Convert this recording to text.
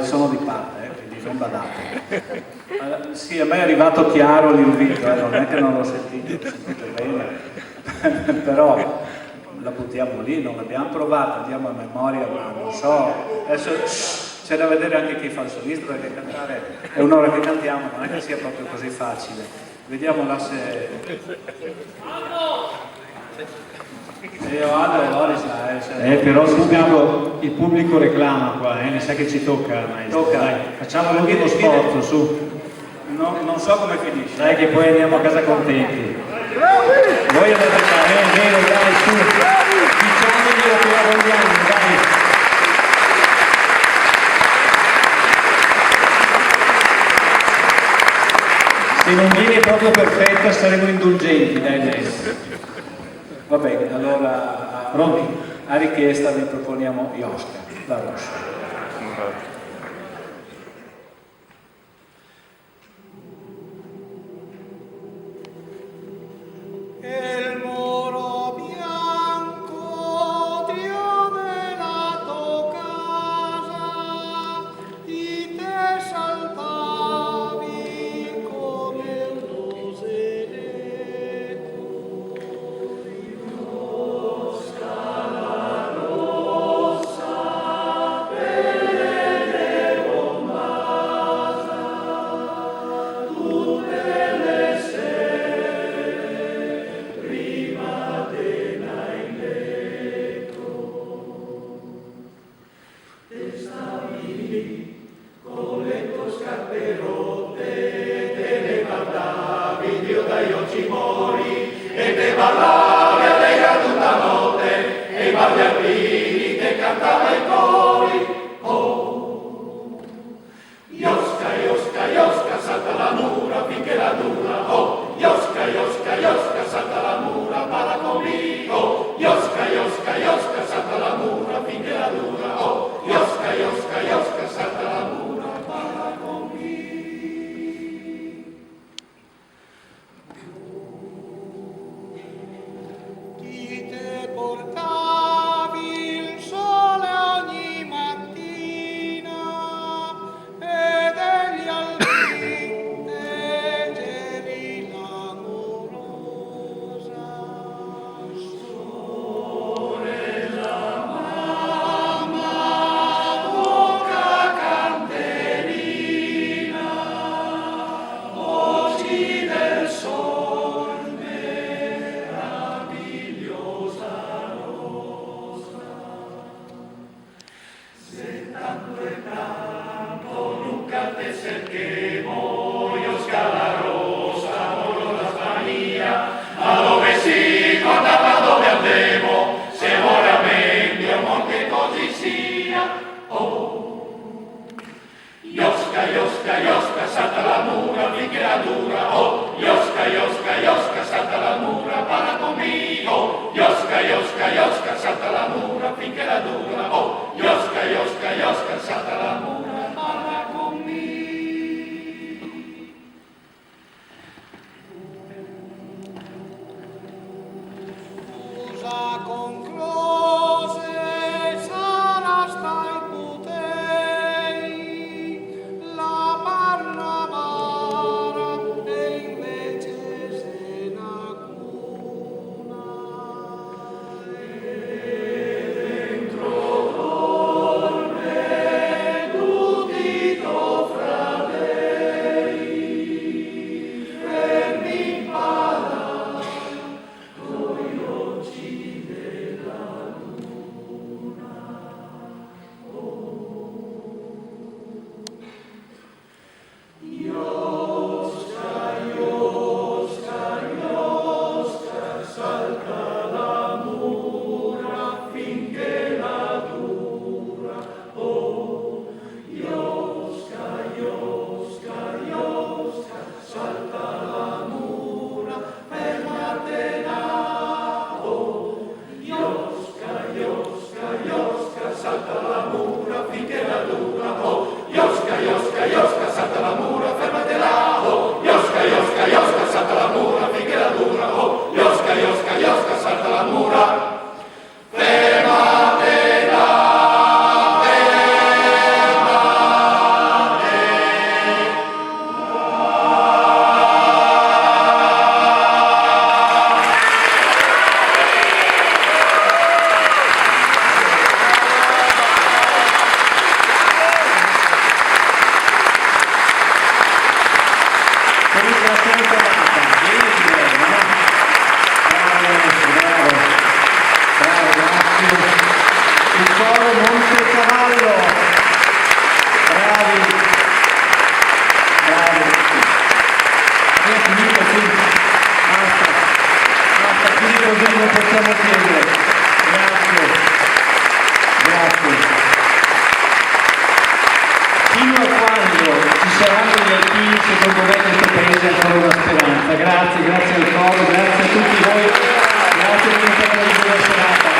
sono di parte, quindi non badate. Sì, a me è arrivato chiaro l'invito, non è che non l'ho sentito bene, però la buttiamo lì, non l'abbiamo provata, andiamo a memoria, ma non so, adesso c'è da vedere anche chi fa il solista, perché cantare è un'ora che cantiamo, non è che sia proprio così facile. Vediamo là se... Però il pubblico reclama qua, mi sa che ci tocca, maestro. Tocca. Dai, facciamo l'ultimo sforzo, su. Non so come finisce. Dai che poi andiamo a casa contenti. Voi andate a fare, dai, su. Diciamoglielo che la vogliamo, dai. Se non viene proprio perfetta saremo indulgenti, dai. Va bene, allora a richiesta vi proponiamo Iosca, la Rossa. grazie al coro, grazie a tutti voi, grazie per questa bella serata.